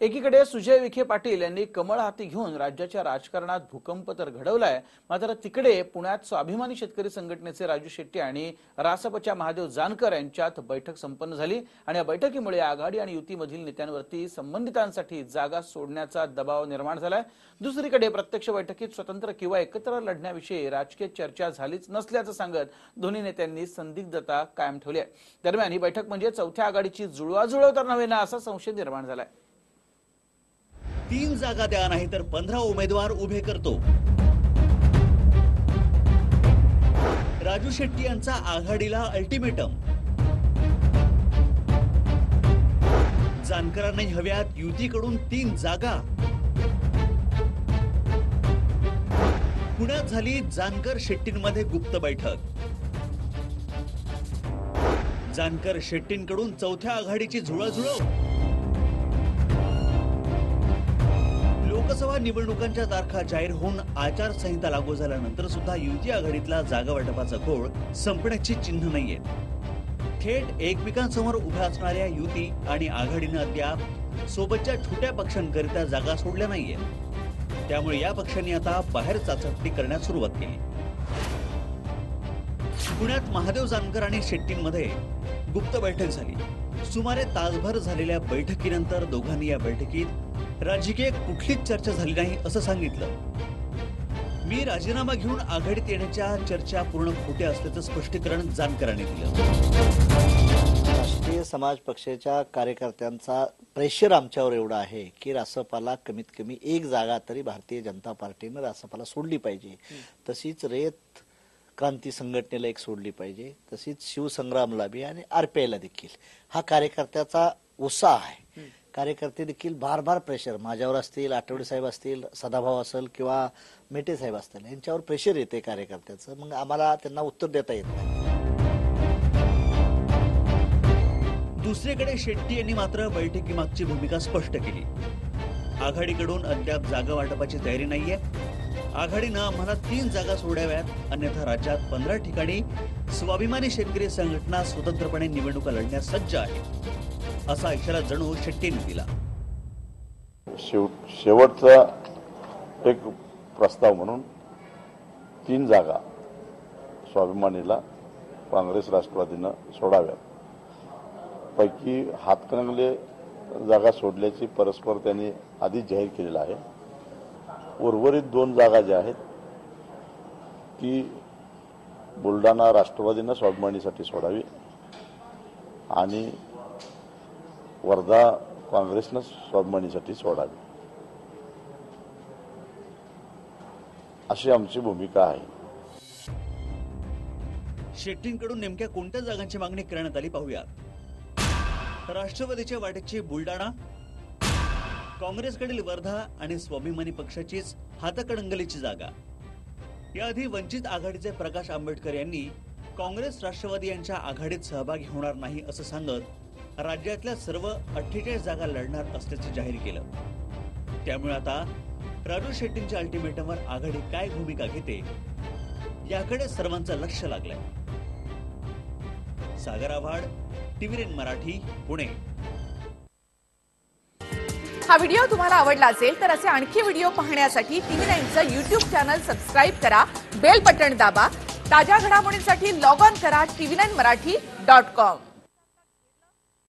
एकीकडे सुजय विखे पाटील यांनी कमळ हाती घेऊन राज्याच्या राजकारणात भूकंप तर घडवलाय, मात्र तिकडे पुण्यात स्वाभिमानी शेतकरी संघटनेचे राजू शेट्टी आणि रासपच्या महादेव जानकर यांच्यात बैठक संपन्न झाली आणि या बैठकीमुळे आघाडी आणि युतीमधील नेत्यांवरती संबंधितांसाठी जागा सोडण्याचा दबाव निर्माण झालाय। दुसरीकडे प्रत्यक्ष बैठकीत स्वतंत्र किंवा एकत्र लढण्याविषयी राजकीय चर्चा झालीच नसल्याचं सांगत दोन्ही नेत्यांनी संदिग्धता कायम ठेवली आहे। दरम्यान ही बैठक म्हणजे चौथ्या आघाडीची जुळवाजुळव तर नव्हे ना असा संशय निर्माण झालाय। 3 जागा द्या नाही तर 15 उमेदवार उभे करतो। राजू शेट्टी यांचा आघाडीला अल्टिमेटम। जानकरांनी हव्यात युतीकडून 3 जागा। पुण्यात झाली जानकर शेट्टींमध्ये गुप्त बैठक। जानकर शेट्टींकडून चौथ्या आघाडीची जुळवाजुळव। लोकसभा निवडणुकांच्या तारखा जाहीर होऊन आचारसंहिता लागू झाल्यानंतर सुद्धा युती आघाडीतला जागा वाटपाचा घोळ संपण्याची चिन्ह नाहीये। थेट एकमेकांसमोर उभ्या असणाऱ्या युती आणि आघाडीनं अद्याप सोबतच्या छोट्या पक्षांकरिता जागा सोडल्या नाहीये। त्यामुळे या पक्षांनी आता बाहेर चाचपणी करण्यास सुरुवात केली। पुण्यात महादेव जानकर आणि शेट्टींमध्ये गुप्त बैठक झाली। सुमारे तासभर झालेल्या बैठकीनंतर दोघांनी या बैठकीत राजकीय कुठलीच चर्चा झाली नाही असं सांगितलं। मी राजीनामा घेऊन आघाडीत येण्याच्या चर्चा पूर्ण खोट्या असल्याचं स्पष्टीकरण जानकरांनी दिलं। राष्ट्रीय समाज पक्षाच्या कार्यकर्त्यांचा प्रेशर आमच्यावर एवढा आहे की रासपाला कमीत कमी 1 जागा तरी भारतीय जनता पार्टीने रासपाला सोडली पाहिजे। तशीच रयत क्रांती संघटनेला एक सोडली पाहिजे, तशीच शिवसंग्रामला बी आणि आरपीआयला देखील। हा कार्यकर्त्याचा उत्साह आहे। कार्यकर्ते देखील बार बार प्रेशर माझ्यावर असतील, आठवडे साहेब असतील, सदाभाऊ असेल किंवा मेटे साहेब असतील, यांच्यावर प्रेशर येते कार्यकर्त्याचं। मग आम्हाला त्यांना उत्तर देता येत नाही। दुसरीकडे शेट्टी यांनी मात्र बैठकीमागची भूमिका स्पष्ट केली। आघाडीकडून अद्याप जागा वाटपाची तयारी नाहीये। आघाडीनं आम्हाला 3 जागा सोडाव्यात, अन्यथा राज्यात 15 ठिकाणी स्वाभिमानी शेतकरी संघटना स्वतंत्रपणे निवडणुका लढण्यास सज्ज आहे, असा इशारा जणू शेट्टींनी दिला। शेवटचा एक प्रस्ताव म्हणून 3 जागा स्वाभिमानीला काँग्रेस राष्ट्रवादीनं सोडाव्यात। पैकी हातकणंगले जागा सोडल्याची परस्पर त्यांनी आधीच जाहीर केलेला आहे। उर्वरित 2 जागा ज्या आहेत ती बुलढाणा राष्ट्रवादीनं स्वाभिमानीसाठी सोडावी आणि वर्धा काँग्रेसनं स्वाभिमानीसाठी सोडावी, अशी आमची भूमिका आहे। शेट्टींकडून नेमक्या कोणत्या जागांची मागणी करण्यात आली पाहूया। राष्ट्रवादीच्या वाटेची बुलढाणा, काँग्रेसकडील वर्धा आणि स्वाभिमानी पक्षाचीच हातकणंगलेची जागा। याआधी वंचित आघाडीचे प्रकाश आंबेडकर यांनी काँग्रेस राष्ट्रवादी यांच्या आघाडीत सहभागी होणार नाही असं सांगत राज्यातल्या सर्व 48 जागा लढणार असल्याचे जाहीर केलं। त्यामुळे आता राजू शेट्टींच्या अल्टिमेटमवर आघाडी काय भूमिका घेते याकडे सर्वांचं लक्ष लागलंय। सागर आव्हाड, टीव्ही9 मराठी, पुणे। हा व्हिडिओ तुम्हाला आवडला असेल तर असे आणखी व्हिडिओ पाहण्यासाठी टीव्ही9चं YouTube चॅनल सबस्क्राइब करा, बेल बटन दाबा। ताज्या घडामोडींसाठी लॉग ऑन करा tv9marathi.com।